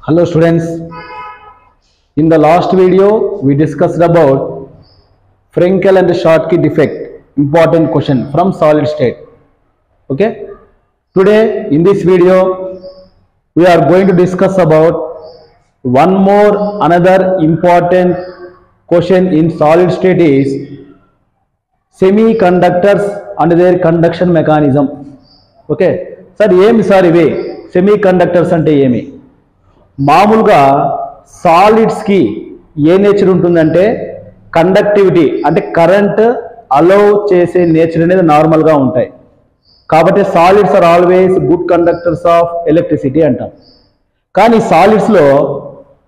Hello students, in the last video we discussed about Frenkel and Schottky defect, important question from solid state. Okay, today in this video we are going to discuss about another important question in solid state is semiconductors and their conduction mechanism. Okay, sir ఏమి sir ఇవే semiconductors అంటే ఏమి? మామూలుగా సాలిడ్స్కి ఏ nature ఉంటుందంటే conductivity అంటే current allow చేసే నేచర్ అనేది నార్మల్గా ఉంటాయి. కాబట్టి solids are always good conductors of electricity అంటాం. కానీ సాలిడ్స్లో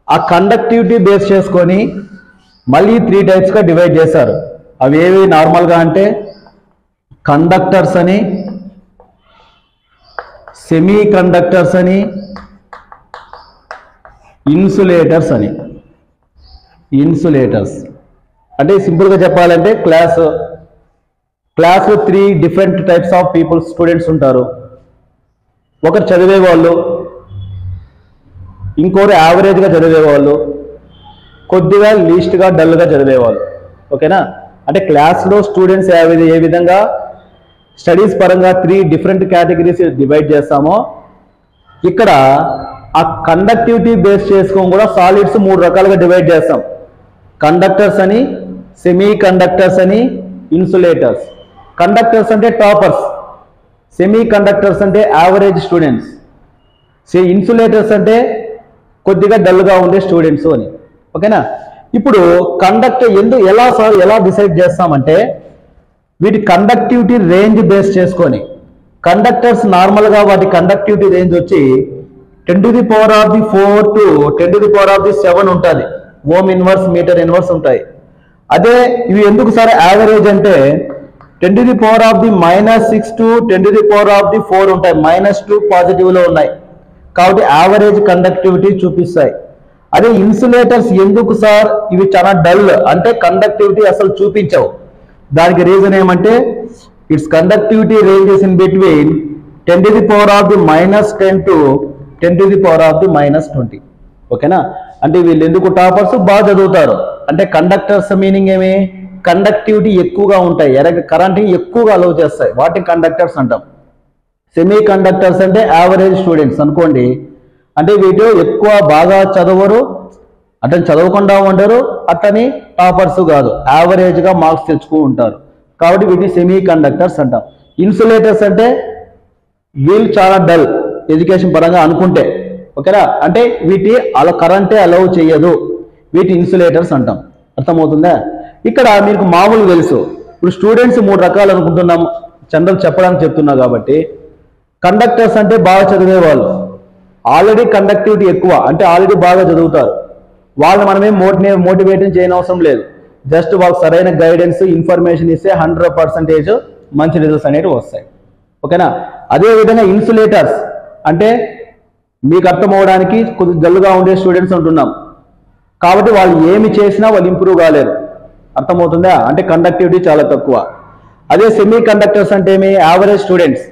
ఆ కండక్టివిటీ బేస్ చేసుకొని మళ్ళీ 3 టైప్స్గా డివైడ్ చేశారు. అవి ఏవి నార్మల్గా అంటే కండక్టర్స్ అని, సెమీ కండక్టర్స్ అని, ఇన్సులేటర్స్ అని. ఇన్సులేటర్స్ అంటే సింపుల్గా చెప్పాలంటే class 3 different types of people students ఉంటారు. ఒకరు చదివేవాళ్ళు, ఇంకోరు యావరేజ్గా చదివేవాళ్ళు, కొద్దిగా లీస్ట్గా డల్గా చదివేవాళ్ళు. ఓకేనా? అంటే క్లాస్లో స్టూడెంట్స్ ఏ విధంగా స్టడీస్ పరంగా 3 డిఫరెంట్ కేటగిరీస్ డివైడ్ చేస్తామో ఇక్కడ ఆ కండక్టివిటీ బేస్ చేసుకొని కూడా సాలిడ్స్ 3 రకాలుగా డివైడ్ చేస్తాం. కండక్టర్స్ అని, సెమీ కండక్టర్స్ అని, ఇన్సులేటర్స్. కండక్టర్స్ అంటే టాపర్స్, సెమీ కండక్టర్స్ అంటే యావరేజ్ స్టూడెంట్స్, ఇన్సులేటర్స్ అంటే కొద్దిగా డల్గా ఉండే స్టూడెంట్స్ అని. ఓకేనా? ఇప్పుడు కండక్టర్ ఎలా డిసైడ్ చేస్తామంటే వీటి కండక్టివిటీ రేంజ్ బేస్ చేసుకొని కండక్టర్స్ నార్మల్గా వాటి కండక్టివిటీ రేంజ్ వచ్చి 10⁴ to 10⁻⁷ ఉంటుంది. ఓమ్ ఇన్వర్స్, మీటర్ ఇన్వర్స్ ఉంటాయి. అదే ఇవి ఎందుకు సార్ యావరేజ్ అంటే 10⁻⁻6 to 10⁻⁴ ఉంటాయి. -2 పాజిటివ్లో ఉన్నాయి కాబట్టి యావరేజ్ కండక్టివిటీ చూపిస్తాయి. అదే ఇన్సులేటర్స్ ఎందుకు సార్ ఇవి చాలా డల్ అంటే కండక్టివిటీ అసలు చూపించవు. దానికి రీజన్ ఏమంటే it's conductivity ranges in between 10⁻⁻10 to 10⁻⁻20. ఓకేనా? అంటే వీళ్ళు ఎందుకు టాపర్స్ బాగా చదువుతారు అంటే కండక్టర్స్ మీనింగ్ ఏమి? కండక్టివిటీ ఎక్కువగా ఉంటాయి, కరెంట్ ఎక్కువగా అలౌ చేస్తాయి, వాటిని కండక్టర్స్ అంటాం. సెమీ కండక్టర్స్ అంటే యావరేజ్ స్టూడెంట్స్ అనుకోండి. అంటే వీటిలో ఎక్కువ బాగా చదవరు, అతను చదవకుండా ఉండరు, అతని టాపర్స్ కాదు, యావరేజ్గా మార్క్స్ తెచ్చుకూ ఉంటారు. కాబట్టి వీటిని సెమీ కండక్టర్స్ అంటాం. ఇన్సులేటర్స్ అంటే వీళ్ళు చాలా డల్ ఎడ్యుకేషన్ పరంగా అనుకుంటే. ఓకేనా? అంటే వీటి కరెంటే అలౌ చేయదు, వీటి ఇన్సులేటర్స్ అంటాం. అర్థమవుతుందా? ఇక్కడ మీకు మామూలు తెలుసు. ఇప్పుడు స్టూడెంట్స్ 3 రకాలు అనుకుంటున్నాం, జనరల్ చెప్పడానికి చెప్తున్నా కాబట్టి. కండక్టర్స్ అంటే బాగా చదివే వాళ్ళు, ఆల్రెడీ కండక్టివిటీ ఎక్కువ అంటే ఆల్రెడీ బాగా చదువుతారు. వాళ్ళు మనమేం మోటివేట్ చేయనవసరం లేదు. జస్ట్ వాళ్ళకి సరైన గైడెన్స్, ఇన్ఫర్మేషన్ ఇస్తే 100% మంచి రిజల్ట్స్ అనేవి వస్తాయి. ఓకేనా? అదేవిధంగా ఇన్సులేటర్స్ అంటే మీకు అర్థం అవడానికి కొద్దిగా డల్గా ఉండే స్టూడెంట్స్ ఉంటున్నాం కాబట్టి వాళ్ళు ఏమి చేసినా వాళ్ళు ఇంప్రూవ్ కాలేరు. అర్థమవుతుందా? అంటే కండక్టివిటీ చాలా తక్కువ. అదే సెమీ కండక్టర్స్ అంటే ఏమి? యావరేజ్ స్టూడెంట్స్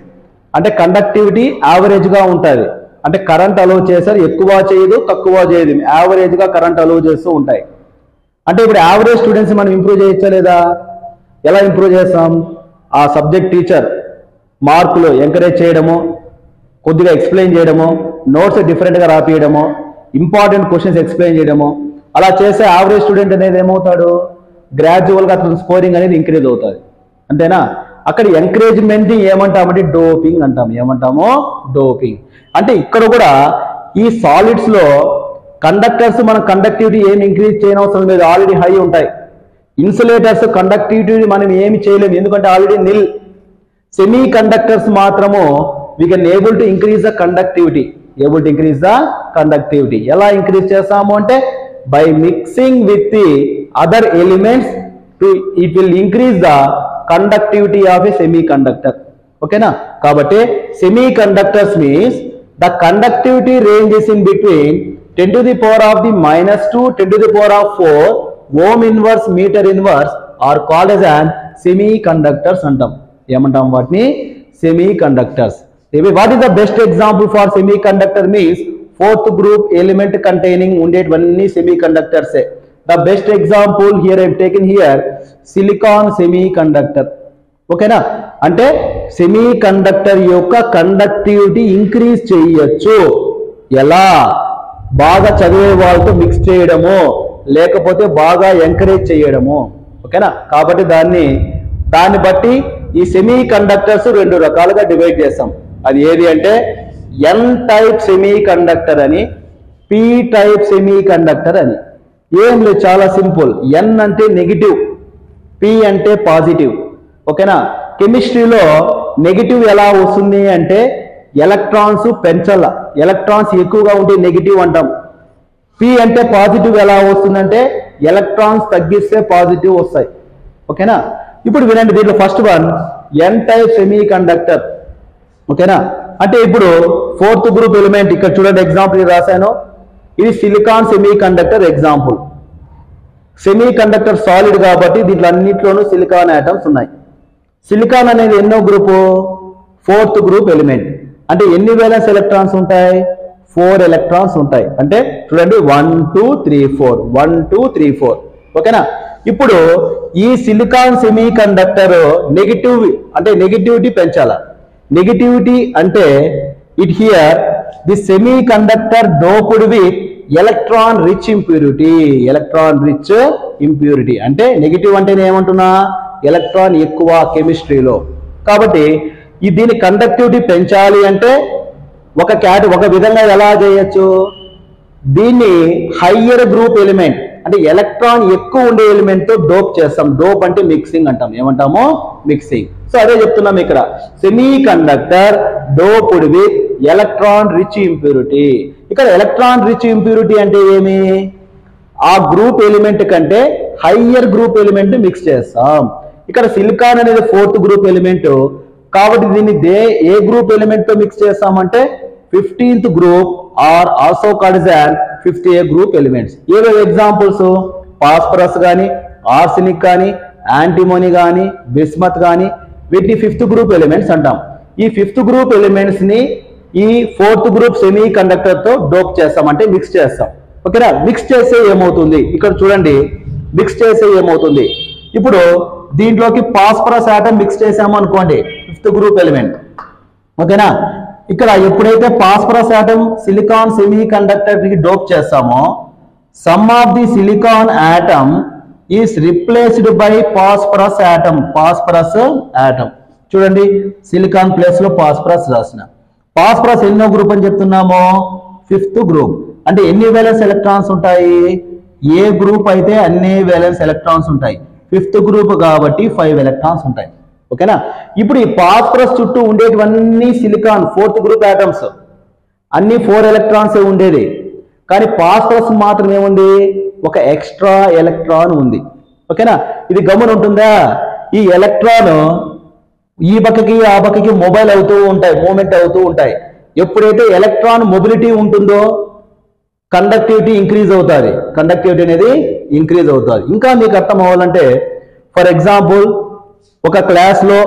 అంటే కండక్టివిటీ యావరేజ్గా ఉంటుంది. అంటే కరెంట్ అలౌ చేశారు, ఎక్కువ చేయదు, తక్కువ చేయదు, యావరేజ్గా కరెంట్ అలౌ చేస్తూ ఉంటాయి. అంటే ఇప్పుడు యావరేజ్ స్టూడెంట్స్ మనం ఇంప్రూవ్ చేయొచ్చా లేదా? ఎలా ఇంప్రూవ్ చేస్తాం? ఆ సబ్జెక్ట్ టీచర్ మార్కులు ఎంకరేజ్ చేయడము, కొద్దిగా ఎక్స్ప్లెయిన్ చేయడము, నోట్స్ డిఫరెంట్గా రాపియడము, ఇంపార్టెంట్ క్వశ్చన్స్ ఎక్స్ప్లెయిన్ చేయడము. అలా చేస్తే యావరేజ్ స్టూడెంట్ అనేది ఏమవుతాడు? గ్రాడ్యువల్గా అతను స్కోరింగ్ అనేది ఇంక్రీజ్ అవుతుంది. అంతేనా? అక్కడ ఎంకరేజ్మెంట్ ఏమంటామంటే డోపింగ్ అంటాం. ఏమంటామో? డోపింగ్. అంటే ఇక్కడ కూడా ఈ సాలిడ్స్లో కండక్టర్స్ మనం కండక్టివిటీ ఏమి ఇంక్రీజ్ చేయనవసరం లేదు, ఆల్రెడీ హై ఉంటాయి. ఇన్సులేటర్స్ కండక్టివిటీ మనం ఏమి చేయలేము ఎందుకంటే ఆల్రెడీ నిల్. సెమీ కండక్టర్స్ మాత్రము we can able to increase the conductivity. ఎలా ఇంక్రీజ్ చేస్తాము అంటే by mixing with the other elements it will increase the conductivity of a semi conductor. ఓకేనా? కాబట్టి semi conductors means the conductivity range is in between 10⁻⁻² to 10⁻⁴ ohm inverse, metre inverse are called as an semiconductors అంటాం. ఏమంటాం వాటిని? Semiconductors. What is the best example for semiconductor means fourth group element containing ఉండేటివన్నీ సెమీ కండక్టర్సే. The best example here I taken here silicon semiconductor. ఓకేనా, అంటే semiconductor యొక్క conductivity increase చేయొచ్చు. ఎలా? బాగా చదివే వాళ్ళతో మిక్స్ చేయడము, లేకపోతే బాగా ఎంకరేజ్ చేయడము. ఓకేనా, కాబట్టి దాన్ని బట్టి ఈ సెమీ కండక్టర్స్ రెండు రకాలుగా డివైడ్ చేస్తాం. అది ఏది అంటే ఎన్ టైప్ సెమీ కండక్టర్ అని, పి టైప్ సెమీ కండక్టర్ అని. ఏం లేదు, చాలా సింపుల్. ఎన్ అంటే నెగిటివ్, పి అంటే పాజిటివ్. ఓకేనా, కెమిస్ట్రీలో నెగిటివ్ ఎలా వస్తుంది అంటే ఎలక్ట్రాన్స్ పెంచాల, ఎలక్ట్రాన్స్ ఎక్కువగా ఉంటే నెగిటివ్ అంటాం. పి అంటే పాజిటివ్ ఎలా వస్తుందంటే ఎలక్ట్రాన్స్ తగ్గిస్తే పాజిటివ్ వస్తాయి. ఓకేనా, ఇప్పుడు వినండి, దీంట్లో first one N type semiconductor. ఓకేనా, అంటే ఇప్పుడు ఫోర్త్ గ్రూప్ ఎలిమెంట్ ఇక్కడ చూడండి, ఎగ్జాంపుల్ రాశాను. ఇది silicon semi conductor example. Semi conductor solid కాబట్టి దీంట్లో అన్నిట్లోనూ సిలికాన్ ఆటమ్స్ ఉన్నాయి. సిలికాన్ అనేది ఎన్నో గ్రూపు? Fourth group element. అంటే ఎన్ని వేలెన్స్ ఎలక్ట్రాన్స్ ఉంటాయి? 4 ఎలక్ట్రాన్స్ ఉంటాయి. అంటే చూడండి 1 2 3 4 1 2 3 4. ఓకేనా, ఇప్పుడు ఈ సిలికాన్ సెమీ కండక్టర్ నెగిటివ్ అంటే నెగిటివిటీ పెంచాల. నెగిటివిటీ అంటే it here the semiconductor doped with electron rich impurity. Electron rich impurity అంటే నెగిటివ్ అంటే ఏమంటున్నా, ఎలక్ట్రాన్ ఎక్కువ కెమిస్ట్రీలో. కాబట్టి దీని కండక్టివిటీ పెంచాలి అంటే ఒక విధంగా ఎలా చేయొచ్చు, దీన్ని హయ్యర్ గ్రూప్ ఎలిమెంట్ అంటే ఎలక్ట్రాన్ ఎక్కువ ఉండే ఎలిమెంట్ తో డోప్ చేస్తాం. డోప్ అంటే మిక్సింగ్ అంటాం. ఏమంటాము? మిక్సింగ్. సో అదే చెప్తున్నాం ఇక్కడ, semiconductor doped with electron rich impurity. ఇక్కడ ఎలక్ట్రాన్ రిచ్ ఇంప్యూరిటీ అంటే ఏమి? ఆ గ్రూప్ ఎలిమెంట్ కంటే హయ్యర్ గ్రూప్ ఎలిమెంట్ మిక్స్ చేస్తాం. ఇక్కడ సిలికాన్ అనేది ఫోర్త్ గ్రూప్ ఎలిమెంట్ కాబట్టి దీన్ని ఏ గ్రూప్ ఎలిమెంట్ తో మిక్స్ చేస్తామంటే 15th group are also called as 50A group elements. ఏవో ఎగ్జాంపుల్స్? ఫాస్ఫరస్ కానీ, ఆర్సెనిక్ కానీ, యాంటిమోనీ కానీ, బిస్మత్ కానీ, వీటిని 5th గ్రూప్ ఎలిమెంట్స్ అంటాం. ఈ 5th గ్రూప్ ఎలిమెంట్స్ ని ఈ 4th గ్రూప్ సెమీ కండక్టర్ తో డోప్ చేస్తాం, అంటే మిక్స్ చేస్తాం. ఓకేనా, మిక్స్ చేస్తే ఏమవుతుంది? ఇక్కడ చూడండి, మిక్స్ చేస్తే ఏమవుతుంది? ఇప్పుడు దీంట్లోకి ఫాస్ఫరస్ ఆటం మిక్స్ చేసాము అనుకోండి, 5th గ్రూప్ ఎలిమెంట్. ఓకేనా, ఇక్కడ ఎప్పుడైతే phosphorus atom silicon semi conductor కి డోప్ చేస్తామో some of the silicon atom is replaced by phosphorus atom. Phosphorus atom చూడండి, సిలికాన్ ప్లేస్ లో ఫాస్ఫరస్ రాసిన. ఫాస్ఫరస్ ఎన్నో గ్రూప్ అని చెప్తున్నామో? 5th group. అంటే ఎన్ని వేలెన్స్ ఎలక్ట్రాన్స్ ఉంటాయి? ఏ గ్రూప్ అయితే అన్ని వేలెన్స్ ఎలక్ట్రాన్స్ ఉంటాయి. 5th గ్రూప్ కాబట్టి 5 ఎలక్ట్రాన్స్ ఉంటాయి. ఓకేనా, ఇప్పుడు ఈ ఫాస్ఫరస్ చుట్టూ ఉండేటివన్నీ సిలికాన్ 4th గ్రూప్ ఆటమ్స్ అన్ని 4 ఎలక్ట్రాన్స్ ఉండేది. కానీ ఫాస్ఫరస్ మాత్రం ఏముంది? ఒక ఎక్స్ట్రా ఎలక్ట్రాన్ ఉంది. ఓకేనా, ఇది గమనం ఉంటుందా? ఈ ఎలక్ట్రాన్ ఈ పక్కకి ఆ పక్కకి మొబైల్ అవుతూ ఉంటాయి, మూవ్మెంట్ అవుతూ ఉంటాయి. ఎప్పుడైతే ఎలక్ట్రాన్ మొబిలిటీ ఉంటుందో కండక్టివిటీ ఇంక్రీజ్ అవుతుంది. కండక్టివిటీ అనేది ఇంక్రీజ్ అవుతుంది. ఇంకా మీకు అర్థం అవ్వాలంటే, ఫర్ ఎగ్జాంపుల్ ఒక క్లాస్లో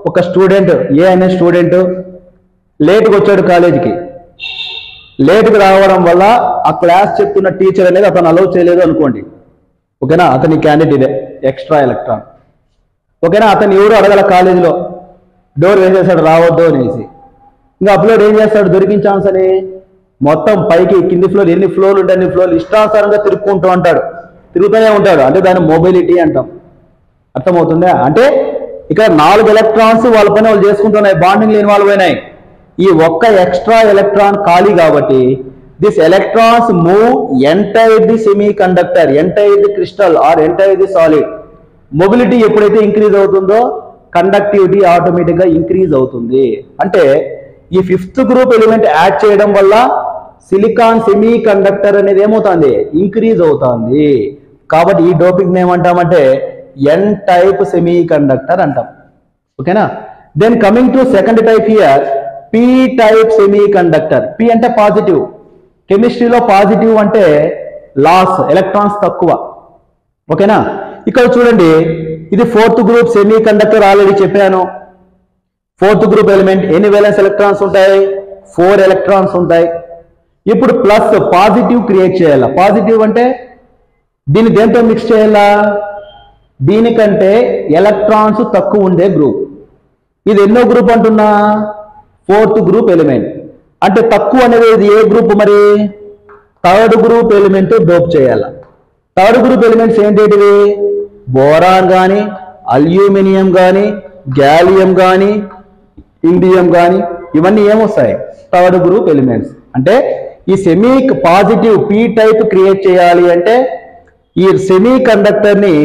ఒక స్టూడెంట్, ఏ అనే స్టూడెంట్ లేట్గా వచ్చాడు కాలేజీకి. లేట్గా రావడం వల్ల ఆ క్లాస్ చెప్తున్న టీచర్ అనేది అతను అలౌ చేయలేదు అనుకోండి. ఓకేనా, అతని క్యాండిడేట్ ఇదే ఎక్స్ట్రా ఎలక్ట్రాన్. ఓకేనా, అతను ఎవరు అడగల కాలేజీలో, డోర్ వేసేసాడు రావద్దు అనేసి. ఇంకా అప్లోడ్ ఏం చేస్తాడు? దొరికిన ఛాన్స్ అని మొత్తం పైకి కింది ఫ్లోర్ ఎన్ని ఫ్లోర్లు ఉంటాయి అన్ని ఫ్లోర్లు ఇష్టానుసారంగా తిరుగుకుంటూ ఉంటాడు, తిరుగుతూనే ఉంటాడు. అంటే దాన్ని మొబిలిటీ అంటాం. అర్థమవుతుందా? అంటే ఇక్కడ 4 ఎలక్ట్రాన్స్ వాళ్ళ పని వాళ్ళు చేసుకుంటున్నాయి, బాండింగ్ ఇన్వాల్వ్ అయినాయి. ఈ ఒక్క ఎక్స్ట్రా ఎలక్ట్రాన్ ఖాళీ కాబట్టి this electrons move entire the semiconductor, entire the crystal or entire the solid. Mobility ఎప్పుడైతే ఇంక్రీజ్ అవుతుందో కండక్టివిటీ ఆటోమేటిక్ గా ఇంక్రీజ్ అవుతుంది. అంటే ఈ 5th గ్రూప్ ఎలిమెంట్ యాడ్ చేయడం వల్ల సిలికాన్ సెమీ కండక్టర్ అనేది ఏమవుతుంది? ఇంక్రీజ్ అవుతుంది. కాబట్టి ఈ డోపింగ్ ఏమంటామంటే ఎన్ టైప్ సెమీ కండక్టర్ అంటాం. ఓకేనా, then coming to second type here P type semiconductor. P అంటే పాజిటివ్. కెమిస్ట్రీలో పాజిటివ్ అంటే లాస్, ఎలక్ట్రాన్స్ తక్కువ. ఓకేనా, ఇక్కడ చూడండి, ఇది 4th group semi conductor. Already చెప్పాను. 4th గ్రూప్ ఎలిమెంట్ ఎన్ని వేలెన్స్ ఎలక్ట్రాన్స్ ఉంటాయి? 4 ఎలక్ట్రాన్స్ ఉంటాయి. ఇప్పుడు ప్లస్ పాజిటివ్ క్రియేట్ చేయాలా. పాజిటివ్ అంటే దీన్ని దేంతో మిక్స్ చేయాలా, దీనికంటే ఎలక్ట్రాన్స్ తక్కువ ఉండే గ్రూప్. ఇది ఎన్నో గ్రూప్ అంటున్నా, 4th గ్రూప్ ఎలిమెంట్. అంటే తక్కువ అనేది ఇది ఏ గ్రూప్ మరి, 3rd గ్రూప్ ఎలిమెంట్ డోప్ చేయాల. 3rd గ్రూప్ ఎలిమెంట్స్ ఏంటివి, బోరాన్ కానీ, అల్యూమినియం కానీ, గ్యాలియం కానీ, ఇండియం కానీ, ఇవన్నీ ఏమొస్తాయి 3rd గ్రూప్ ఎలిమెంట్స్. అంటే ఈ semi positive P type create చేయాలి అంటే ఈ సెమీ కండక్టర్ని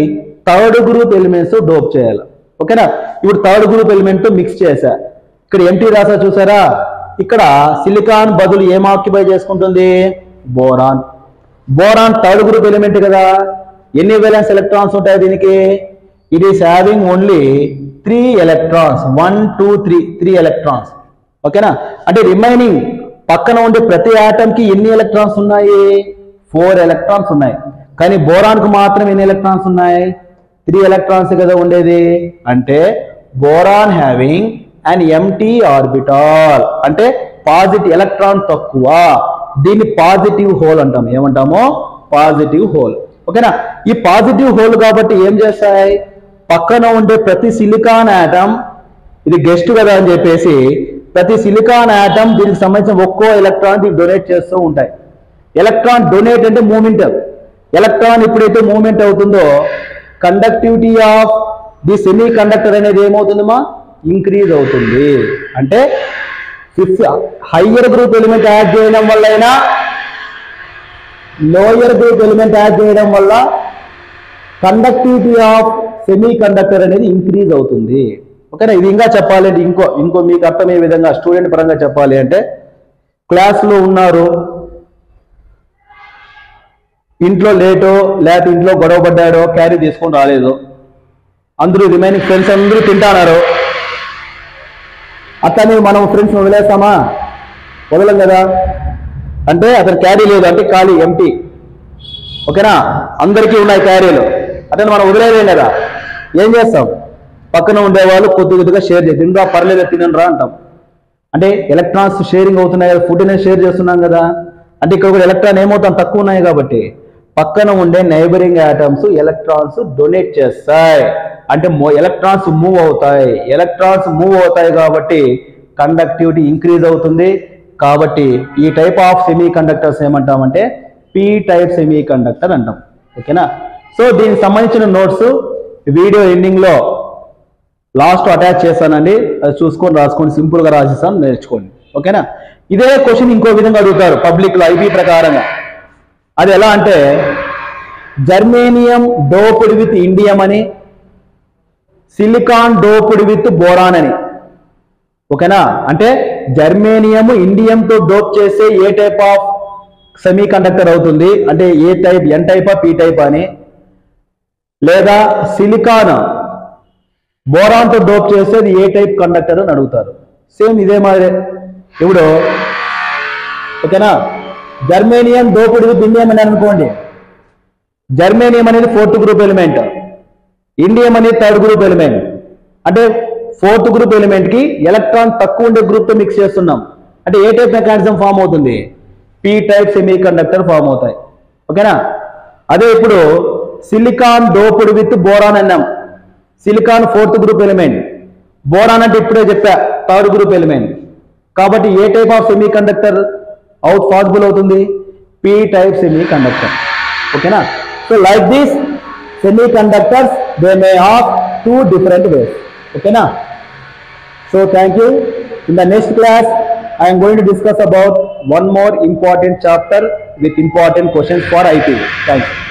3rd గ్రూప్ ఎలిమెంట్స్ డోప్ చేయాలి. ఓకేనా. ఇప్పుడు 3rd గ్రూప్ ఎలిమెంట్ మిక్స్ చేశా, ఇక్కడ ఎంటీ రాసా చూసారా, ఇక్కడ సిలికాన్ బదులు ఏం ఆక్యుపై చేసుకుంటుంది, boron. Boron 3rd group element కదా, ఎన్ని వేలెన్స్ ఎలక్ట్రాన్స్ ఉంటాయి దీనికి, it is having only 3 electrons, 1 2 3 electrons. ఓకేనా. అంటే రిమైనింగ్ పక్కన ఉండే ప్రతి ఆటమ్ కి ఎన్ని ఎలక్ట్రాన్స్ ఉన్నాయి, 4 ఎలక్ట్రాన్స్ ఉన్నాయి. కానీ బోరాన్ కు మాత్రం ఎన్ని ఎలక్ట్రాన్స్ ఉన్నాయి, 3 ఎలక్ట్రాన్స్ కదా ఉండేది. అంటే boron having and empty orbital, అంటే పాజిటివ్ ఎలక్ట్రాన్ తక్కువ, దీన్ని పాజిటివ్ హోల్ అంటాం. ఏమంటామో పాజిటివ్ హోల్. ఓకేనా. ఈ పాజిటివ్ హోల్ కాబట్టి ఏం చేస్తాయి, పక్కన ఉండే ప్రతి సిలికాన్ ఆటమ్, ఇది గెస్ట్ కదా అని చెప్పేసి ప్రతి సిలికాన్ ఆటమ్ దీనికి సంబంధించిన ఒక్కో ఎలక్ట్రాన్ దీనికి డొనేట్ చేస్తూ ఉంటాయి. ఎలక్ట్రాన్ డొనేట్ అంటే మూమెంట్. ఎలక్ట్రాన్ ఎప్పుడైతే మూమెంట్ అవుతుందో conductivity of the semi conductor అనేది ఏమవుతుందమ్మా, ఇంక్రీజ్ అవుతుంది. అంటే హయ్యర్ గ్రూప్ ఎలిమెంట్ యాడ్ చేయడం వల్ల అయినా లోయర్ గ్రూప్ ఎలిమెంట్ యాడ్ చేయడం వల్ల కండక్టివిటీ ఆఫ్ సెమీ కండక్టర్ అనేది ఇంక్రీజ్ అవుతుంది. ఓకేనా. ఇది ఇంకా చెప్పాలంటే ఇంకో మీకు అర్థమయ్యే విధంగా స్టూడెంట్ పరంగా చెప్పాలి అంటే, క్లాస్లో ఉన్నారు, ఇంట్లో లేటో లేకపోతే ఇంట్లో గొడవ పడ్డాడో క్యారీ తీసుకొని రాలేదు, అందరూ రిమైనింగ్ ఫ్రెండ్స్ అందరూ తింటున్నారు, అతన్ని మనం ఫ్రెండ్స్ వదిలేస్తామా, వదలం కదా. అంటే అతను క్యారీ లేదు, అంటే ఖాళీ ఎంటీ. ఓకేనా. అందరికీ ఉన్నాయి క్యారీలు, అతను మనం వదిలేదేం కదా. ఏం చేస్తాం, పక్కన ఉండేవాళ్ళు కొద్దిగా షేర్ చేసి తినరా, పర్లేదు తినరా అంటాం. అంటే ఎలక్ట్రాన్స్ షేరింగ్ అవుతున్నాయి కదా, ఫుడ్ అనేది షేర్ చేస్తున్నాం కదా. అంటే ఇక్కడ కూడా ఎలక్ట్రాన్ ఏమవుతాం, తక్కువ ఉన్నాయి కాబట్టి పక్కన ఉండే నైబరింగ్ ఆటమ్స్ ఎలక్ట్రాన్స్ డొనేట్ చేస్తాయి. అంటే ఎలక్ట్రాన్స్ మూవ్ అవుతాయి. ఎలక్ట్రాన్స్ మూవ్ అవుతాయి కాబట్టి కండక్టివిటీ ఇంక్రీజ్ అవుతుంది. కాబట్టి ఈ టైప్ ఆఫ్ సెమీ కండక్టర్స్ ఏమంటామంటే పీ టైప్ సెమీ కండక్టర్ అంటాం. ఓకేనా. సో దీనికి సంబంధించిన నోట్స్ వీడియో ఎండింగ్లో లాస్ట్ అటాచ్ చేస్తానండి, అది చూసుకొని రాసుకోండి, సింపుల్గా రాసేస్తాను, నేర్చుకోండి. ఓకేనా. ఇదే క్వశ్చన్ ఇంకో విధంగా అడుగుతారు పబ్లిక్లో ఐబీ ప్రకారంగా. అది ఎలా అంటే జర్మేనియం డోప్డ్ విత్ ఇండియం అని, సిలికాన్ డోప్డ్ విత్ బోరాన్ అని. ఓకేనా. అంటే జర్మేనియం ఇండియంతో డోప్ చేస్తే ఏ టైప్ ఆఫ్ సెమీ కండక్టర్ అవుతుంది, అంటే ఏ టైప్, ఎన్ టైపా పీ టైప్ అని, లేదా సిలికాన్ బోరాన్తో డోప్ చేస్తే అది ఏ టైప్ కండక్టర్ అని అడుగుతారు. సేమ్ ఇదే మాదిరే. ఇప్పుడు ఓకేనా, జర్మేనియం డోప్డ్ విత్ ఇండియం అని అనుకోండి, జర్మేనియం అనేది 4th గ్రూప్ ఎలిమెంట్, ఇండియం అనేది 3rd గ్రూప్ ఎలిమెంట్. అంటే 4th గ్రూప్ ఎలిమెంట్ కి ఎలక్ట్రాన్ తక్కువ ఉండే గ్రూప్ తో మిక్స్ చేస్తున్నాం. అంటే ఏ టైప్ మెకానిజం ఫామ్ అవుతుంది, P type semiconductor form అవుతాయి. ఓకేనా. అదే ఇప్పుడు సిలికాన్ డోప్డ్ విత్ బోరాన్ అన్నాం. Silicon 4th group element, boron అంటే ఇప్పుడే చెప్పా 3rd గ్రూప్ ఎలిమెంట్. కాబట్టి ఏ type of semiconductor out possible అవుతుంది, పీ టైప్ సెమీ కండక్టర్. ఓకేనా. So like this semiconductors they may have 2 different ways. ఓకేనా. So thank you. In the next class I am going to discuss about one more important chapter with important questions for IT. Thank you.